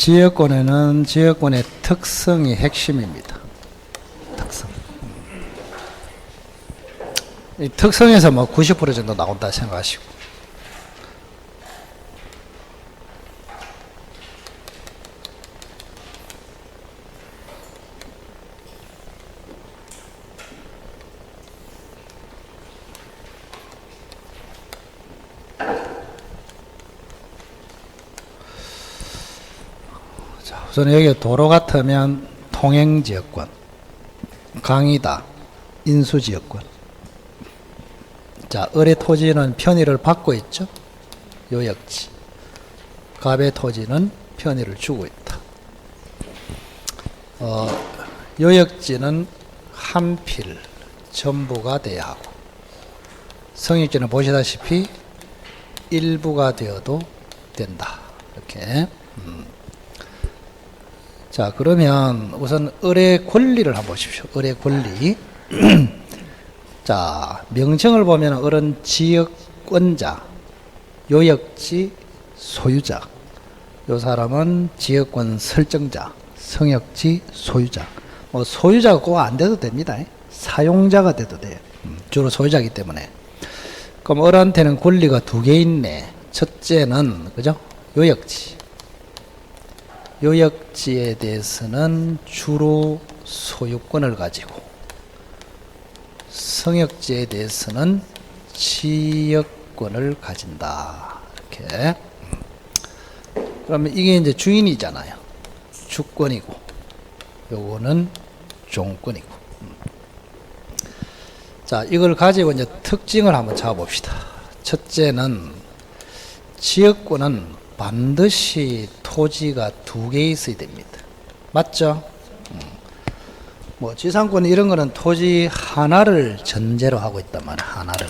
지역권에는 지역권의 특성이 핵심입니다. 특성. 이 특성에서 뭐 90% 정도 나온다 생각하시고. 자, 우선 여기 도로 같으면 통행지역권, 강이다, 인수지역권. 자, 을의 토지는 편의를 받고 있죠. 요역지. 갑의 토지는 편의를 주고 있다. 요역지는 한 필 전부가 돼야 하고, 성역지는 보시다시피 일부가 되어도 된다. 이렇게. 자, 그러면 우선 을의 권리를 한번 보십시오. 을의 권리. 자, 명칭을 보면 을은 지역권자, 요역지 소유자. 요 사람은 지역권 설정자, 성역지 소유자. 소유자가 꼭 안 돼도 됩니다. 사용자가 돼도 돼요. 주로 소유자이기 때문에. 그럼 을한테는 권리가 두 개 있네. 첫째는, 그죠? 요역지. 요역지에 대해서는 주로 소유권을 가지고, 성역지에 대해서는 지역권을 가진다. 이렇게. 그러면 이게 이제 주인이잖아요. 주권이고, 요거는 종권이고. 자, 이걸 가지고 이제 특징을 한번 잡아봅시다. 첫째는 지역권은 반드시 토지가 두 개 있어야 됩니다. 맞죠? 뭐 지상권 이런 거는 토지 하나를 전제로 하고 있단 말이야. 하나를.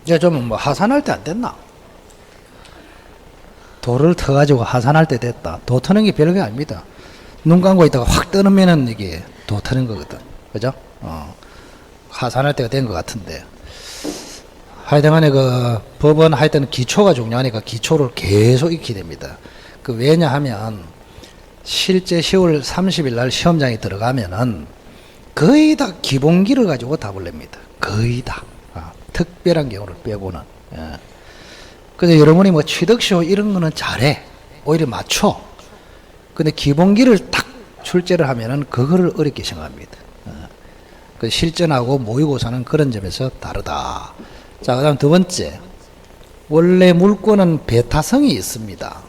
이제 좀 뭐 하산할 때 안 됐나? 돌을 터가지고 하산할 때 됐다. 도 터는 게 별게 아닙니다. 눈 감고 있다가 확 떠놓으면은 이게 도 터는 거거든. 그죠? 하산할 때가 된 것 같은데. 하여튼간에 그 법은 하여튼 기초가 중요하니까 기초를 계속 익히게 됩니다. 그 왜냐하면 실제 10월 30일 날 시험장에 들어가면은 거의 다 기본기를 가지고 답을 냅니다. 거의 다. 특별한 경우를 빼고는. 예. 근데 여러분이 뭐 취득시효 이런 거는 잘해. 오히려 맞춰. 근데 기본기를 딱 출제를 하면은 그거를 어렵게 생각합니다. 그 실전하고 모의고사는 그런 점에서 다르다. 자, 그 다음 두 번째. 원래 물권은 배타성이 있습니다.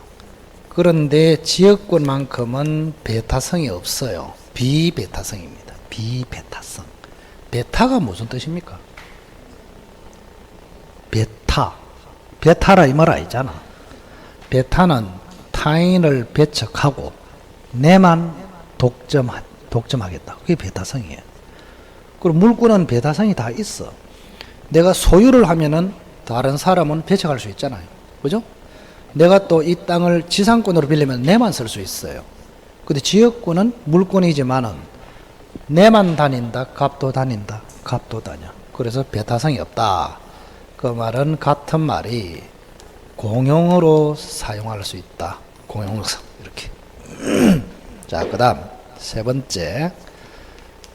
그런데 지역권만큼은 배타성이 없어요. 비배타성입니다. 비배타성. 배타가 무슨 뜻입니까? 배타. 배타라 이 말 아니잖아. 배타는 타인을 배척하고 내만 독점하겠다. 그게 배타성이에요. 그리고 물권은 배타성이 다 있어. 내가 소유를 하면은 다른 사람은 배척할 수 있잖아요. 그죠? 내가 또 이 땅을 지상권으로 빌리면 내만 쓸 수 있어요. 근데 지역권은 물권이지만은 내만 다닌다, 갑도 다닌다, 갑도 다녀. 그래서 배타성이 없다. 그 말은 같은 말이 공용으로 사용할 수 있다. 공용성. 이렇게. 자, 그 다음 세 번째.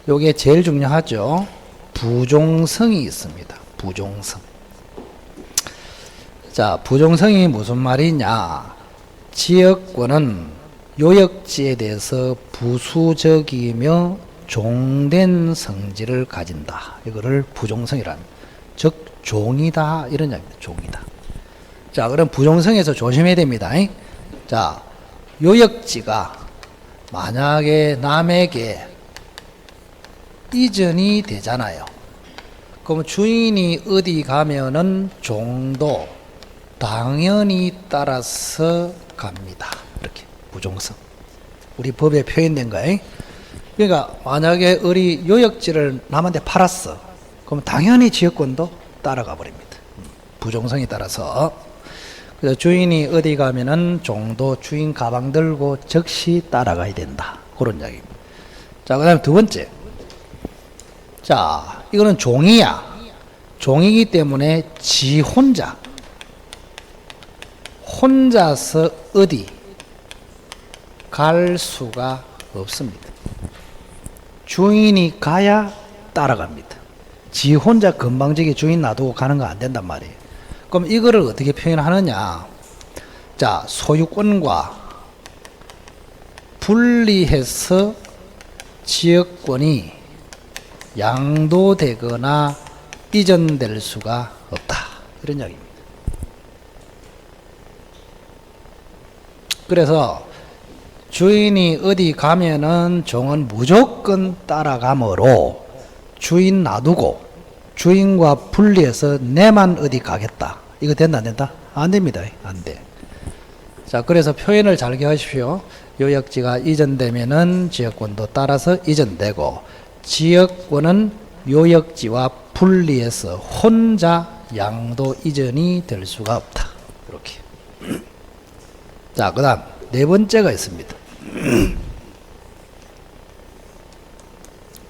요게 제일 중요하죠. 부종성이 있습니다. 부종성. 자, 부종성이 무슨 말이냐. 지역권은 요역지에 대해서 부수적이며 종된 성질을 가진다. 이거를 부종성이라는, 즉 종이다 이런 이야기입니다. 종이다. 자, 그럼 부종성에서 조심해야 됩니다. 자, 요역지가 만약에 남에게 이전이 되잖아요. 그럼 주인이 어디 가면은 종도 당연히 따라서 갑니다. 이렇게 부종성. 우리 법에 표현된 거예요. 그러니까 만약에 을이 요역지를 남한테 팔았어. 그럼 당연히 지역권도 따라가 버립니다. 부종성에 따라서. 그래서 주인이 어디 가면은 종도 주인 가방 들고 즉시 따라가야 된다. 그런 이야기입니다. 자, 그 다음에 두 번째. 자, 이거는 종이야. 종이기 때문에 지 혼자서 어디 갈 수가 없습니다. 주인이 가야 따라갑니다. 지 혼자 건방지게 주인 놔두고 가는 거 안 된단 말이에요. 그럼 이거를 어떻게 표현하느냐? 자, 소유권과 분리해서 지역권이 양도되거나 이전될 수가 없다. 이런 이야기입니다. 그래서 주인이 어디 가면은 종은 무조건 따라가므로 주인 놔두고 주인과 분리해서 내만 어디 가겠다. 이거 된다 안 된다? 안 됩니다. 안 돼. 자, 그래서 표현을 잘 기억하십시오. 요역지가 이전되면은 지역권도 따라서 이전되고 지역권은 요역지와 분리해서 혼자 양도 이전이 될 수가 없다. 이렇게. 자, 그 다음 네 번째가 있습니다.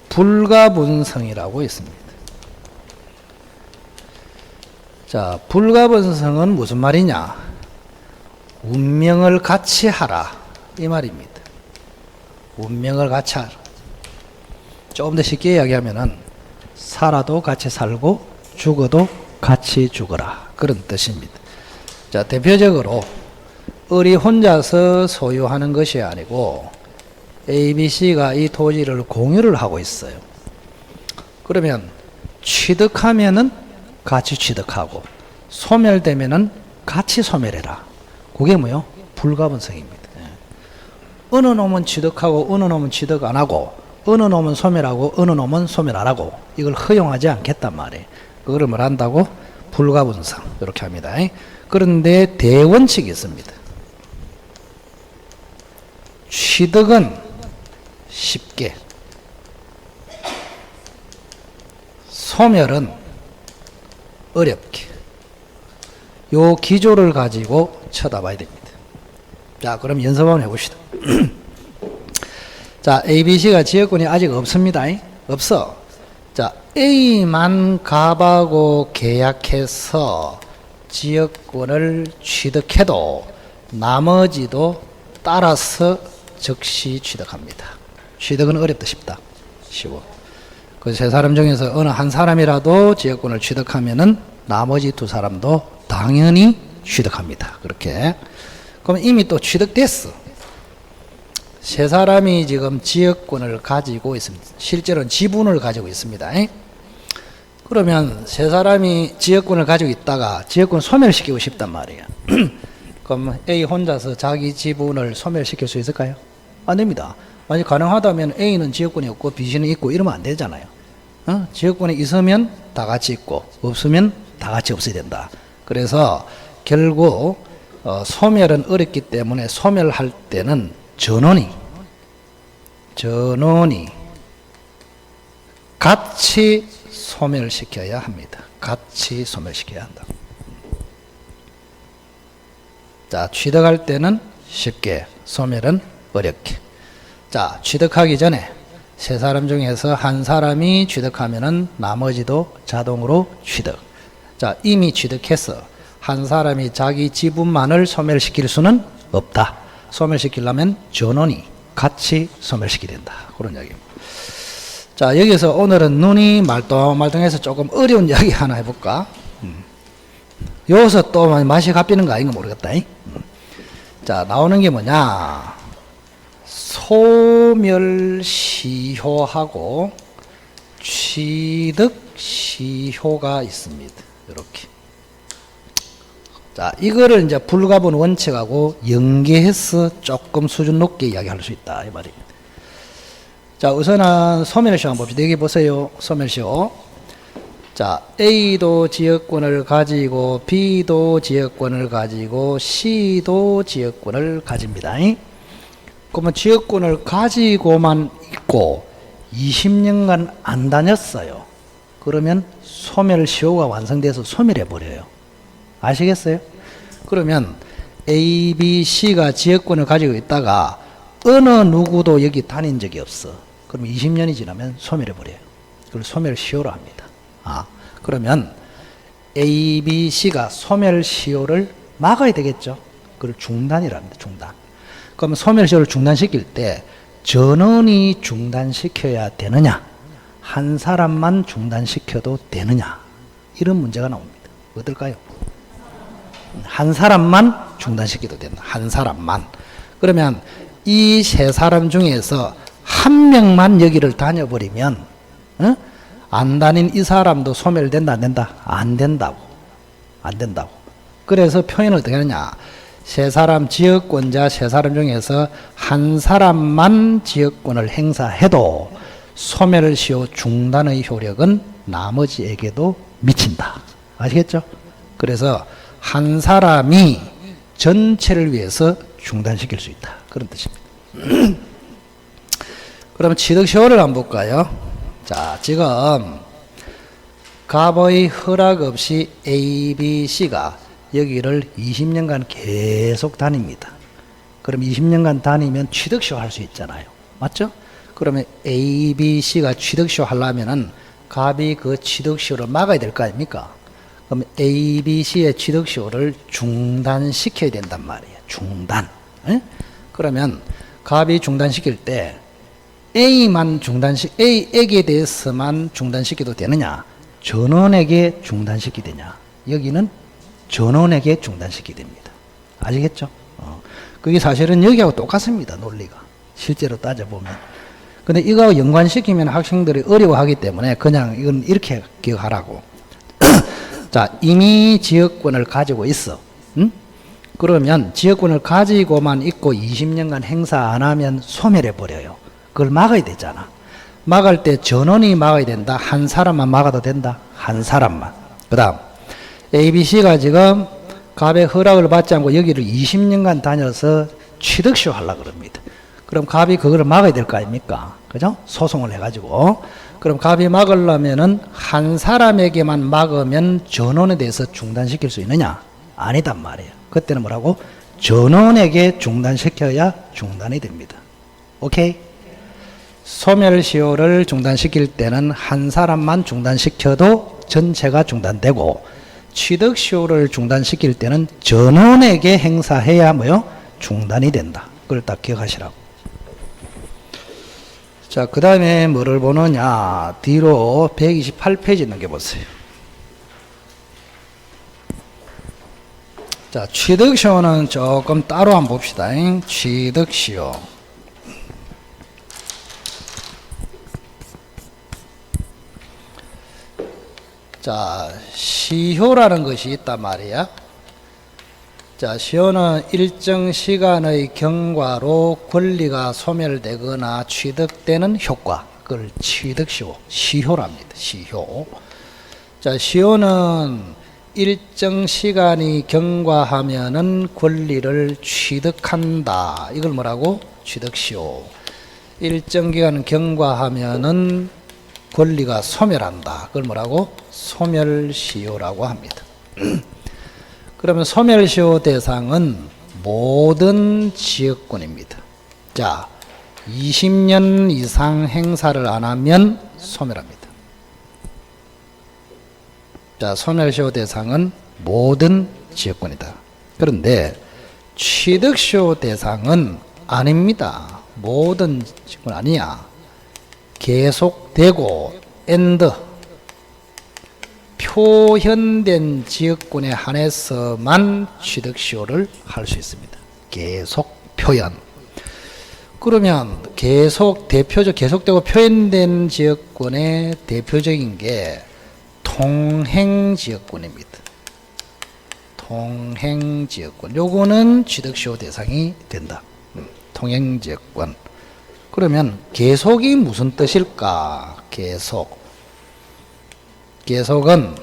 불가분성이라고 있습니다. 자, 불가분성은 무슨 말이냐? 운명을 같이 하라 이 말입니다. 운명을 같이 하라. 조금 더 쉽게 이야기하면은 살아도 같이 살고 죽어도 같이 죽어라 그런 뜻입니다. 자, 대표적으로 을이 혼자서 소유하는 것이 아니고 A, B, C가 이 토지를 공유를 하고 있어요. 그러면 취득하면은 같이 취득하고 소멸되면은 같이 소멸해라. 그게 뭐요? 불가분성입니다. 어느 놈은 취득하고 어느 놈은 취득 안 하고 어느 놈은 소멸하고 어느 놈은 소멸 안 하고 이걸 허용하지 않겠단 말이에요. 그거를 뭘 한다고? 불가분성 이렇게 합니다. 그런데 대원칙이 있습니다. 취득은 쉽게, 소멸은 어렵게. 요 기조를 가지고 쳐다봐야 됩니다. 자, 그럼 연습 한번 해봅시다. 자, A, B, C가 지역권이 아직 없습니다. 없어. 자, A만 갑하고 계약해서 지역권을 취득해도 나머지도 따라서 즉시 취득합니다. 취득은 어렵다 쉽다? 쉬워. 그 세 사람 중에서 어느 한 사람이라도 지역권을 취득하면은 나머지 두 사람도 당연히 취득합니다. 그렇게. 그럼 이미 또 취득됐어. 세 사람이 지금 지역권을 가지고 있습니다. 실제로는 지분을 가지고 있습니다. 그러면 세 사람이 지역권을 가지고 있다가 지역권을 소멸시키고 싶단 말이에요. 그럼 A 혼자서 자기 지분을 소멸시킬 수 있을까요? 안 됩니다. 만약 가능하다면 A는 지역권이 없고 B는 있고 이러면 안 되잖아요. 지역권이 있으면 다 같이 있고 없으면 다 같이 없어야 된다. 그래서 결국 소멸은 어렵기 때문에 소멸할 때는 전원이 같이 소멸시켜야 합니다. 같이 소멸시켜야 한다. 자, 취득할 때는 쉽게, 소멸은 어렵게. 자, 취득하기 전에 세 사람 중에서 한 사람이 취득하면은 나머지도 자동으로 취득. 자, 이미 취득해서 한 사람이 자기 지분만을 소멸시킬 수는 없다. 소멸시키려면 전원이 같이 소멸시켜야 된다. 그런 이야기입니다. 자, 여기서 오늘은 눈이 말똥말똥해서 조금 어려운 이야기 하나 해볼까? 여기서 또 맛이 갚이는 거 아닌가 모르겠다. 자, 나오는 게 뭐냐? 소멸시효하고 취득시효가 있습니다. 이렇게. 자, 이거를 이제 불가분 원칙하고 연계해서 조금 수준 높게 이야기할 수 있다. 이 말입니다. 자, 우선은 소멸시효 한번 봅시다. 여기 보세요. 소멸시효. 자, A도 지역권을 가지고 B도 지역권을 가지고 C도 지역권을 가집니다. 그러면 지역권을 가지고만 있고 20년간 안 다녔어요. 그러면 소멸시효가 완성돼서 소멸해버려요. 아시겠어요? 그러면 A, B, C가 지역권을 가지고 있다가 어느 누구도 여기 다닌 적이 없어. 그럼 20년이 지나면 소멸해버려요. 그걸 소멸시효로 합니다. 그러면 A, B, C가 소멸시효를 막아야 되겠죠. 그걸 중단이랍니다. 중단. 그러면 소멸시효를 중단시킬 때 전원이 중단시켜야 되느냐, 한 사람만 중단시켜도 되느냐, 이런 문제가 나옵니다. 어떨까요? 한 사람만 중단시켜도 된다. 한 사람만. 그러면 이 세 사람 중에서 한 명만 여기를 다녀버리면 안 다닌 이 사람도 소멸된다, 안 된다? 안 된다고. 안 된다고. 그래서 표현을 어떻게 하느냐. 세 사람, 지역권자 세 사람 중에서 한 사람만 지역권을 행사해도 소멸시효 중단의 효력은 나머지에게도 미친다. 아시겠죠? 그래서 한 사람이 전체를 위해서 중단시킬 수 있다. 그런 뜻입니다. 그러면 취득시효를 한번 볼까요? 자, 지금 갑의 허락 없이 A, B, C가 여기를 20년간 계속 다닙니다. 그럼 20년간 다니면 취득시효 할 수 있잖아요. 맞죠? 그러면 A, B, C가 취득시효 하려면은 갑이 그 취득시효를 막아야 될 거 아닙니까? 그럼 A, B, C의 취득시효를 중단시켜야 된단 말이에요. 중단. 에? 그러면 갑이 중단시킬 때 A에게 대해서만 중단시켜도 되느냐? 전원에게 중단시키되냐? 여기는 전원에게 중단시키게 됩니다. 아시겠죠? 그게 사실은 여기하고 똑같습니다. 논리가. 실제로 따져보면. 근데 이거하고 연관시키면 학생들이 어려워하기 때문에 그냥 이건 이렇게 기억하라고. 자, 이미 지역권을 가지고 있어. 응? 그러면 지역권을 가지고만 있고 20년간 행사 안 하면 소멸해버려요. 그걸 막아야 되잖아. 막을 때 전원이 막아야 된다. 한 사람만 막아도 된다. 한 사람만. 그 다음 ABC가 지금 갑의 허락을 받지 않고 여기를 20년간 다녀서 취득시효 하려고 그럽니다. 그럼 갑이 그걸 막아야 될 거 아닙니까? 그죠? 소송을 해가지고. 그럼 갑이 막으려면은 한 사람에게만 막으면 전원에 대해서 중단시킬 수 있느냐? 아니단 말이에요. 그때는 뭐라고? 전원에게 중단시켜야 중단이 됩니다. 오케이? 소멸시효를 중단시킬 때는 한 사람만 중단시켜도 전체가 중단되고, 취득시효를 중단시킬 때는 전원에게 행사해야 뭐요? 중단이 된다. 그걸 딱 기억하시라고. 자, 그 다음에 뭐를 보느냐. 뒤로 128페이지 넘겨보세요. 자, 취득시효는 조금 따로 한번 봅시다. 취득시효. 자, 시효라는 것이 있단 말이야. 자, 시효는 일정 시간의 경과로 권리가 소멸되거나 취득되는 효과, 그걸 취득시효, 시효랍니다. 시효. 자, 시효는 일정 시간이 경과하면은 권리를 취득한다. 이걸 뭐라고? 취득시효. 일정 기간 경과하면은 권리가 소멸한다. 그걸 뭐라고? 소멸시효라고 합니다. 그러면 소멸시효 대상은 모든 지역권입니다. 자, 20년 이상 행사를 안 하면 소멸합니다. 자, 소멸시효 대상은 모든 지역권이다. 그런데 취득시효 대상은 아닙니다. 모든 지역권 아니야. 계속되고 and 표현된 지역권에 한해서만 취득시효를 할 수 있습니다. 계속 표현. 그러면 계속되고 표현된 지역권의 대표적인 게 통행지역권입니다. 통행지역권. 요거는 취득시효 대상이 된다. 통행지역권. 그러면 계속이 무슨 뜻일까? 계속은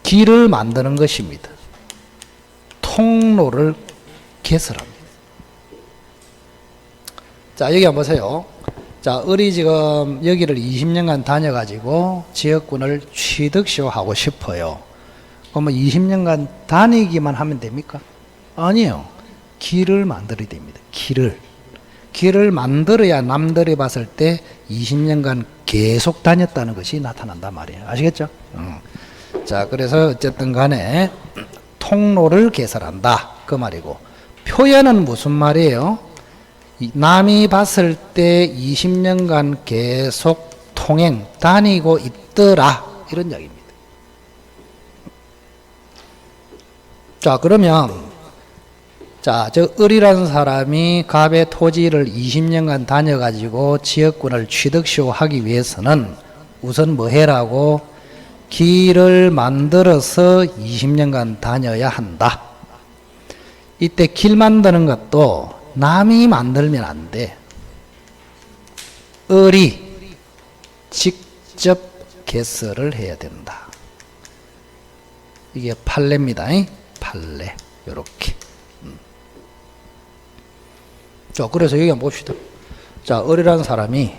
길을 만드는 것입니다. 통로를 개설합니다. 자, 여기 한번 보세요. 자, 을이 지금 여기를 20년간 다녀가지고 지역권을 취득시효하고 싶어요. 그러면 20년간 다니기만 하면 됩니까? 아니에요. 길을 만들어야 됩니다. 길을 만들어야 남들이 봤을 때 20년간 계속 다녔다는 것이 나타난단 말이에요. 아시겠죠? 자, 그래서 어쨌든 간에 통로를 개설한다. 그 말이고. 표현은 무슨 말이에요? 남이 봤을 때 20년간 계속 통행, 다니고 있더라. 이런 이야기입니다. 자, 그러면, 자, 저 을이라는 사람이 갑의 토지를 20년간 다녀가지고 지역권을 취득시하기 위해서는 우선 뭐 해라고? 길을 만들어서 20년간 다녀야 한다. 이때 길 만드는 것도 남이 만들면 안 돼. 을이 직접 개설을 해야 된다. 이게 판례입니다. 판례. 요렇게. 자, 그래서 여기 한번 봅시다. 자, 을이라는 사람이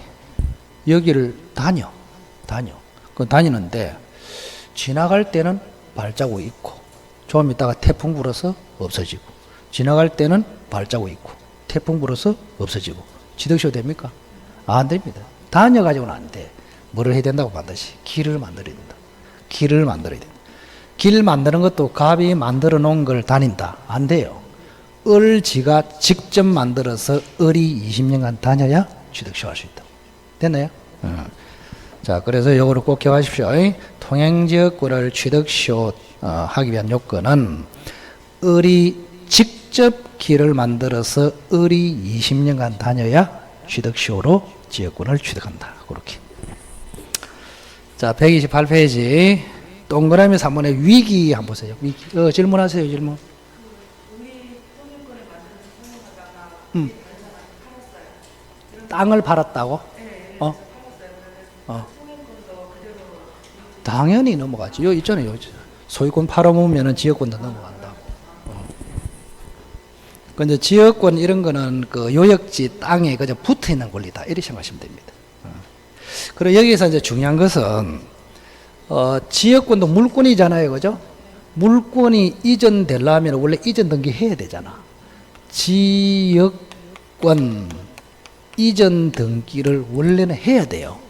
여기를 다녀. 그 다니는데 지나갈 때는 발자국 있고 좀 있다가 태풍 불어서 없어지고 지나갈 때는 발자국 있고 태풍 불어서 없어지고 취득시효 됩니까? 안 됩니다. 다녀가지고는 안 돼. 뭐를 해야 된다고 반드시? 길을 만들어야 된다. 길을 만들어야 된다. 길 만드는 것도 갑이 만들어 놓은 걸 다닌다. 안 돼요. 을지가 직접 만들어서 을이 20년간 다녀야 취득시효 할 수 있다. 됐나요? 자, 그래서 요거를 꼭 기억하십시오. 통행지역권을 취득시효 하기 위한 요건은 을이 직접 길을 만들어서 을이 20년간 다녀야 취득시효로 지역권을 취득한다. 그렇게. 자, 128페이지 동그라미 3번의 위기 한번 보세요. 위기. 질문하세요. 질문. 땅을 팔았다고? 당연히 넘어가지. 여기 있잖아요. 소유권 팔아먹으면 지역권도 넘어간다고. 근데 지역권 이런 거는 그 요역지 땅에 그저 붙어 있는 권리다. 이렇게 생각하시면 됩니다. 그리고 여기서 이제 중요한 것은, 지역권도 물권이잖아요. 그죠? 물권이 이전되려면 원래 이전 등기해야 되잖아. 지역권 이전 등기를 원래는 해야 돼요.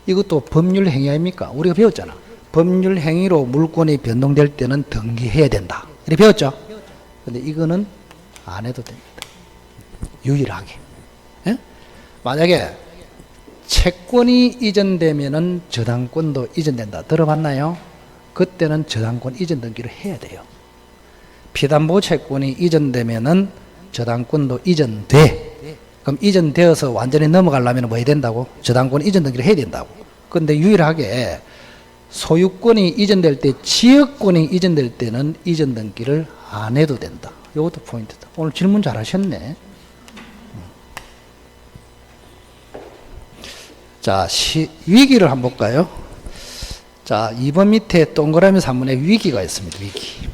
이것도 법률 행위 아닙니까? 우리가 배웠잖아. 법률 행위로 물권이 변동될 때는 등기해야 된다. 이렇게 배웠죠? 근데 이거는 안 해도 됩니다. 유일하게. 예? 만약에 채권이 이전되면은 저당권도 이전된다. 들어봤나요? 그때는 저당권 이전 등기를 해야 돼요. 피담보 채권이 이전되면은 저당권도 이전돼. 그럼 이전되어서 완전히 넘어가려면 뭐 해야 된다고? 저당권 이전 등기를 해야 된다고. 근데 유일하게 소유권이 이전될 때, 지역권이 이전될 때는 이전 등기를 안 해도 된다. 이것도 포인트다. 오늘 질문 잘 하셨네. 자, 위기를 한번 볼까요? 자, 2번 밑에 동그라미 3번에 위기가 있습니다. 위기.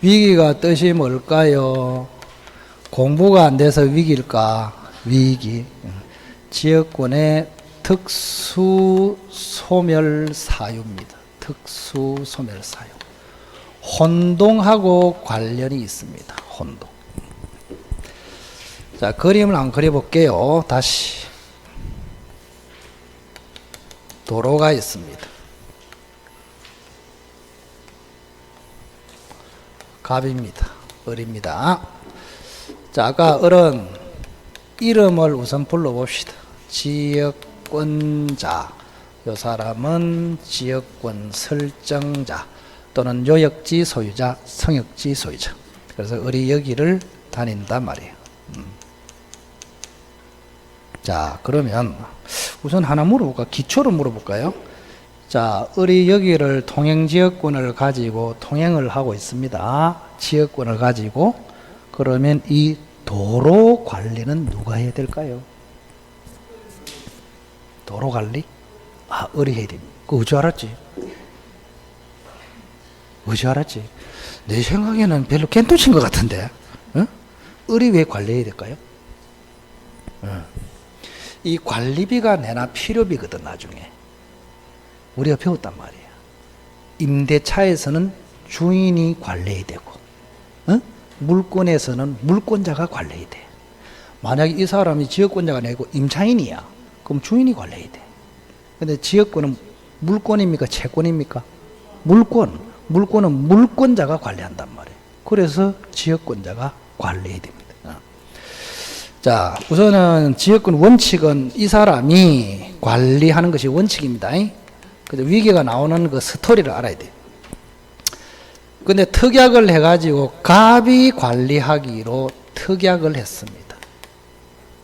위기가 뜻이 뭘까요? 공부가 안 돼서 위기일까? 위기. 지역권의 특수 소멸 사유입니다. 특수 소멸 사유. 혼동하고 관련이 있습니다. 혼동. 자, 그림을 한번 그려볼게요. 다시. 도로가 있습니다. 갑입니다. 을입니다. 자, 아까 을은 이름을 우선 불러봅시다. 지역권자. 이 사람은 지역권 설정자 또는 요역지 소유자, 성역지 소유자. 그래서 을이 여기를 다닌단 말이에요. 자, 그러면 우선 하나 물어볼까? 기초로 물어볼까요? 자, 을이 여기를 통행지역권을 가지고 통행을 하고 있습니다. 지역권을 가지고. 그러면 이 도로 관리는 누가 해야 될까요? 도로 관리? 아, 을이 해야 됩니다. 그거 어찌 알았지? 어찌 알았지? 내 생각에는 별로 깬토친 것 같은데. 어? 을이 왜 관리해야 될까요? 이 관리비가 내나 필요비거든, 나중에. 우리가 배웠단 말이야. 임대차에서는 주인이 관리해야 되고, 물권에서는 물권자가 관리해야 돼. 만약에 이 사람이 지역권자가 아니고 임차인이야. 그럼 주인이 관리해야 돼. 근데 지역권은 물권입니까? 채권입니까? 물권. 물권은 물권자가 관리한단 말이에요. 그래서 지역권자가 관리해야 됩니다. 자, 우선은 지역권 원칙은 이 사람이 관리하는 것이 원칙입니다. 그래서 위기가 나오는 그 스토리를 알아야 돼요. 근데 특약을 해가지고 갑이 관리하기로 특약을 했습니다.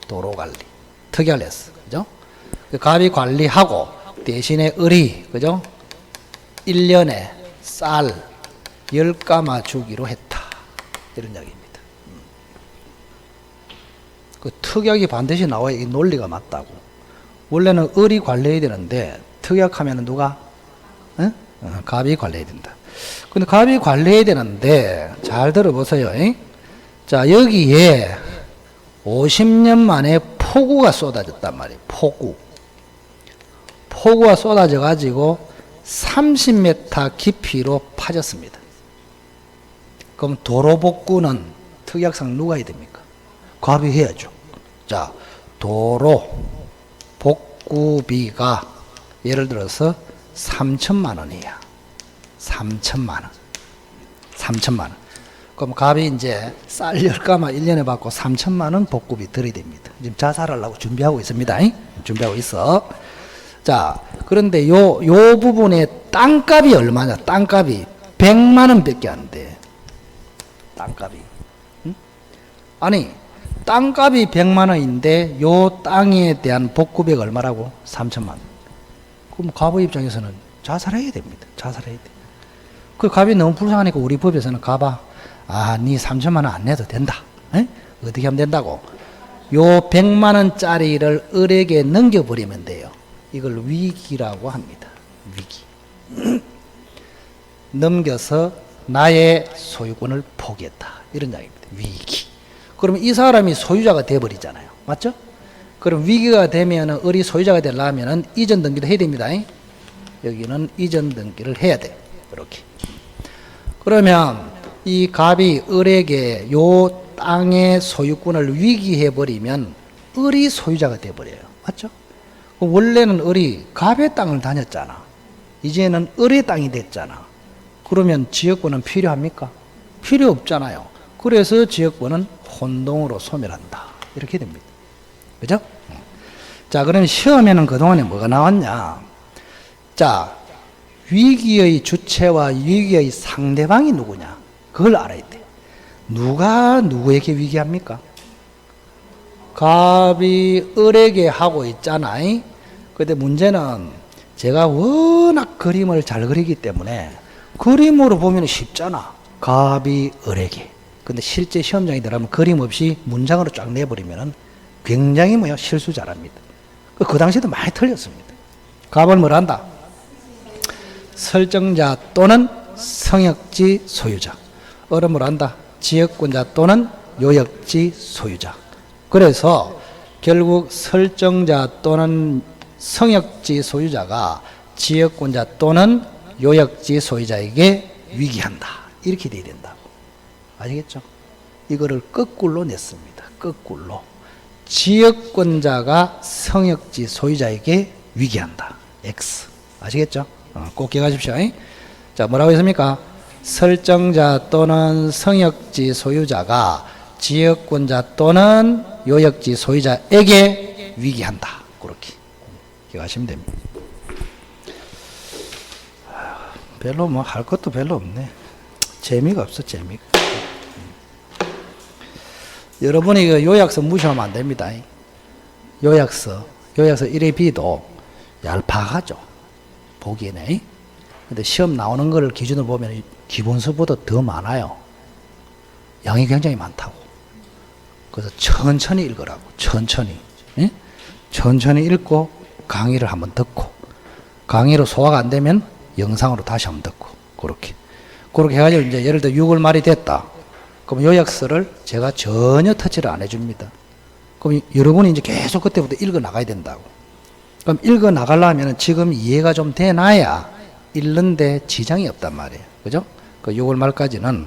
도로 관리. 특약을 했어. 그죠? 갑이 관리하고 대신에 을이, 그죠? 1년에 쌀 10가마 주기로 했다. 이런 이야기입니다. 그 특약이 반드시 나와야 이 논리가 맞다고. 원래는 을이 관리해야 되는데 특약하면 누가? 갑이 관리해야 된다. 근데 갑이 관리해야 되는데 잘 들어보세요. 자, 여기에 50년 만에 폭우가 쏟아졌단 말이에요. 폭우가 쏟아져 가지고 30m 깊이로 파졌습니다. 그럼 도로 복구는 특약상 누가 해야 됩니까? 갑이 해야죠. 자, 도로 복구비가 예를 들어서 3천만 원이야. 3천만 원. 3천만 원. 그럼 갑이 이제 쌀 10가마 1년에 받고 3천만 원 복구비 들어야 됩니다. 지금 자살하려고 준비하고 있습니다. 준비하고 있어. 자, 그런데 요 부분에 땅값이 얼마냐? 땅값이 100만 원 밖에 안 돼. 땅값이. 응? 아니, 땅값이 100만 원인데 요 땅에 대한 복구비가 얼마라고? 3천만 원. 그럼 갑의 입장에서는 자살해야 됩니다. 자살해야 돼. 그 갑이 너무 불쌍하니까 우리 법에서는 갑아, 니 3천만 원 안 내도 된다. 에? 어떻게 하면 된다고? 요 100만 원짜리를 을에게 넘겨버리면 돼요. 이걸 위기라고 합니다. 위기. 넘겨서 나의 소유권을 포기했다. 이런 이야기입니다. 위기. 그러면 이 사람이 소유자가 돼버리잖아요. 맞죠? 그럼 위기가 되면 을이 소유자가 되려면 이전 등기도 해야 됩니다. 여기는 이전 등기를 해야 돼. 이렇게. 그러면 이 갑이 을에게 요 땅의 소유권을 위기해버리면 을이 소유자가 돼버려요. 맞죠? 원래는 을이 갑의 땅을 다녔잖아. 이제는 을의 땅이 됐잖아. 그러면 지역권은 필요합니까? 필요 없잖아요. 그래서 지역권은 혼동으로 소멸한다. 이렇게 됩니다. 그죠? 자, 그러면 시험에는 그동안에 뭐가 나왔냐? 자, 위기의 주체와 위기의 상대방이 누구냐? 그걸 알아야 돼. 누가 누구에게 위기합니까? 갑이 을에게 하고 있잖아. 근데 문제는 제가 워낙 그림을 잘 그리기 때문에 그림으로 보면 쉽잖아. 갑이 을에게. 근데 실제 시험장에 들어가면 그림 없이 문장으로 쫙 내버리면 굉장히 실수 잘합니다. 그 당시에도 많이 틀렸습니다. 갑은 뭘 한다? 설정자 또는 성역지 소유자. 을은 뭘 한다? 지역권자 또는 요역지 소유자. 그래서 결국 설정자 또는 성역지 소유자가 지역권자 또는 요역지 소유자에게 위기한다. 이렇게 돼야 된다고. 아시겠죠? 이거를 거꾸로 냈습니다. 거꾸로. 지역권자가 성역지 소유자에게 위기한다. X. 아시겠죠? 꼭 기억하십시오. 자, 뭐라고 했습니까? 설정자 또는 성역지 소유자가 지역권자 또는 요역지 소유자에게 위기한다. 그렇게 기억하시면 됩니다. 별로 할 것도 별로 없네. 재미가 없어, 재미가. 여러분이 이거 요약서 무시하면 안 됩니다. 요약서 1의 B도 얄팍하죠. 보기에는. 근데 시험 나오는 거를 기준으로 보면 기본서보다 더 많아요. 양이 굉장히 많다고. 그래서 천천히 읽으라고. 천천히. 예? 천천히 읽고 강의를 한번 듣고 강의로 소화가 안 되면 영상으로 다시 한번 듣고 그렇게 해가지고 이제 예를 들어 6월 말이 됐다. 그럼 요약서를 제가 전혀 터치를 안 해줍니다. 그럼 여러분이 이제 계속 그때부터 읽어 나가야 된다고. 그럼 읽어 나가려면 지금 이해가 좀 돼놔야 읽는데 지장이 없단 말이에요. 그죠? 그 6월 말까지는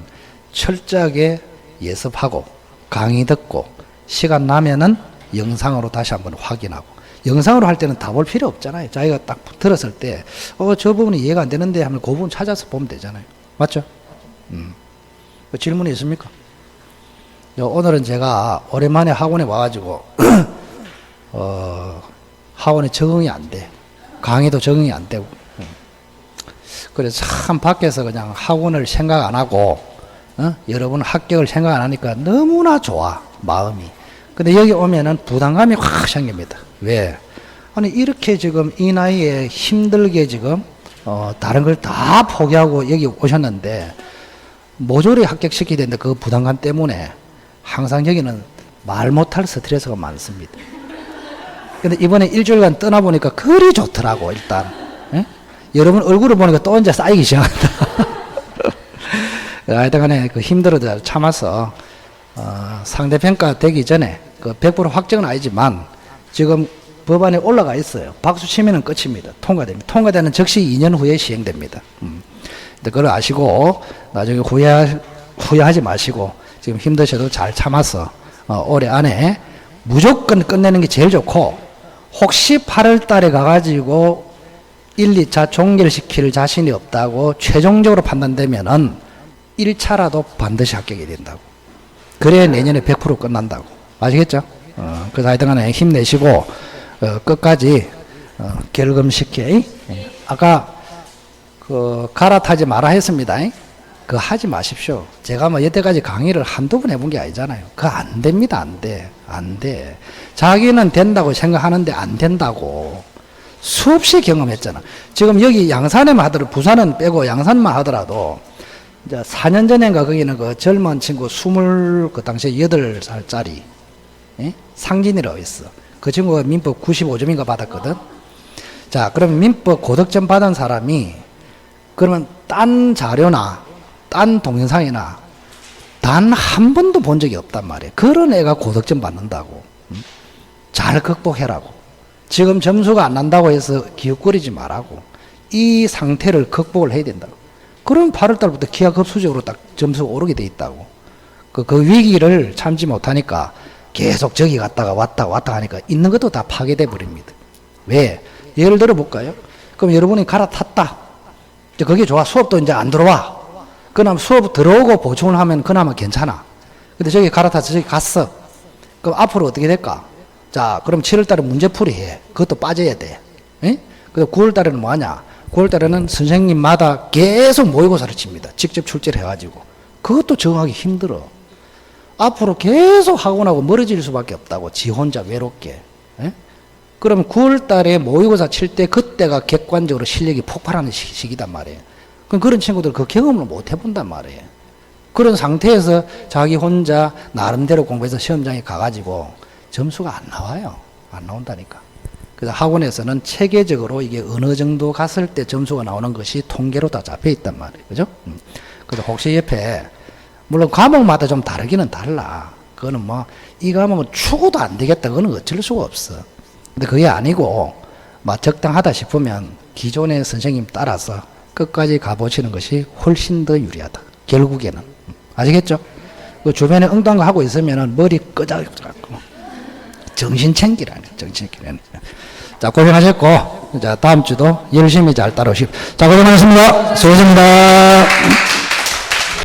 철저하게 예습하고 강의 듣고 시간 나면은 영상으로 다시 한번 확인하고 영상으로 할 때는 다 볼 필요 없잖아요. 자기가 딱 들었을 때, 저 부분이 이해가 안 되는데 하면 그 부분 찾아서 보면 되잖아요. 맞죠? 뭐 질문이 있습니까? 오늘은 제가 오랜만에 학원에 와가지고, 학원에 적응이 안 돼. 강의도 적응이 안 되고. 그래서 참 밖에서 그냥 학원을 생각 안 하고, 여러분 합격을 생각 안 하니까 너무나 좋아, 마음이. 근데 여기 오면은 부담감이 확 생깁니다. 왜? 아니, 이렇게 지금 이 나이에 힘들게 지금, 다른 걸 다 포기하고 여기 오셨는데, 모조리 합격시켜야 되는데 그 부담감 때문에 항상 여기는 말 못할 스트레스가 많습니다. 근데 이번에 일주일간 떠나보니까 그리 좋더라고, 일단. 예? 여러분 얼굴을 보니까 또 이제 쌓이기 시작한다. 하여튼 간에 그 힘들어도 참아서, 상대평가 되기 전에, 그 100% 확정은 아니지만, 지금 법안에 올라가 있어요. 박수 치면은 끝입니다. 통과됩니다. 통과되는 즉시 2년 후에 시행됩니다. 그걸 아시고, 나중에 후회하지 마시고, 지금 힘드셔도 잘 참아서, 올해 안에 무조건 끝내는 게 제일 좋고, 혹시 8월 달에 가가지고 1, 2차 종결시킬 자신이 없다고 최종적으로 판단되면은 1차라도 반드시 합격이 된다고. 그래야 내년에 100% 끝난다고. 아시겠죠? 그래서 하여튼 간에 힘내시고, 끝까지, 결금시켜. 아까, 갈아타지 마라 했습니다. 그거 하지 마십시오. 제가 뭐 여태까지 강의를 한두 번 해본 게 아니잖아요. 그거 안 됩니다. 안 돼. 안 돼. 자기는 된다고 생각하는데 안 된다고. 수없이 경험했잖아. 지금 여기 양산에만 하더라도, 부산은 빼고 양산만 하더라도, 이제 4년 전인가 거기는 그 젊은 친구 그 당시에 8살짜리, 상진이라고 있어. 그 친구가 민법 95점인가 받았거든. 자, 그럼 민법 고득점 받은 사람이, 그러면 딴 자료나, 딴 동영상이나 단 한 번도 본 적이 없단 말이에요. 그런 애가 고득점 받는다고. 잘 극복해라고. 지금 점수가 안 난다고 해서 기웃거리지 말라고. 이 상태를 극복을 해야 된다고. 그럼 8월 달부터 기하급수적으로 딱 점수가 오르게 돼 있다고. 그 위기를 참지 못하니까 계속 저기 갔다가 왔다 하니까 있는 것도 다 파괴돼 버립니다. 왜? 예를 들어 볼까요? 그럼 여러분이 갈아탔다. 그게 좋아. 수업도 이제 안 들어와. 그나마 수업 들어오고 보충을 하면 그나마 괜찮아. 근데 저기 갈아타서 저기 갔어. 그럼 앞으로 어떻게 될까? 자, 그럼 7월 달에 문제풀이 해. 그것도 빠져야 돼. 그래서 9월 달에는 뭐 하냐? 9월 달에는 선생님마다 계속 모의고사를 칩니다. 직접 출제를 해가지고. 그것도 적응하기 힘들어. 앞으로 계속 학원하고 멀어질 수밖에 없다고. 지 혼자 외롭게. 그럼 9월 달에 모의고사 칠 때 그때가 객관적으로 실력이 폭발하는 시기단 말이에요. 그럼 그런 친구들 그 경험을 못 해본단 말이에요. 그런 상태에서 자기 혼자 나름대로 공부해서 시험장에 가가지고 점수가 안 나와요. 안 나온다니까. 그래서 학원에서는 체계적으로 이게 어느 정도 갔을 때 점수가 나오는 것이 통계로 다 잡혀 있단 말이에요. 그죠? 그래서 혹시 옆에, 물론 과목마다 좀 다르기는 달라. 그거는 뭐, 이 과목은 추구도 안 되겠다. 그거는 어쩔 수가 없어. 근데 그게 아니고, 막 적당하다 싶으면 기존의 선생님 따라서 끝까지 가보시는 것이 훨씬 더 유리하다. 결국에는. 아시겠죠? 그 주변에 엉뚱한 거 하고 있으면 머리 끄적끄적하고 정신 챙기라네. 정신 챙기라네. 자, 고생하셨고, 자, 다음 주도 열심히 잘 따라오시고. 자, 고생하셨습니다. 수고하셨습니다.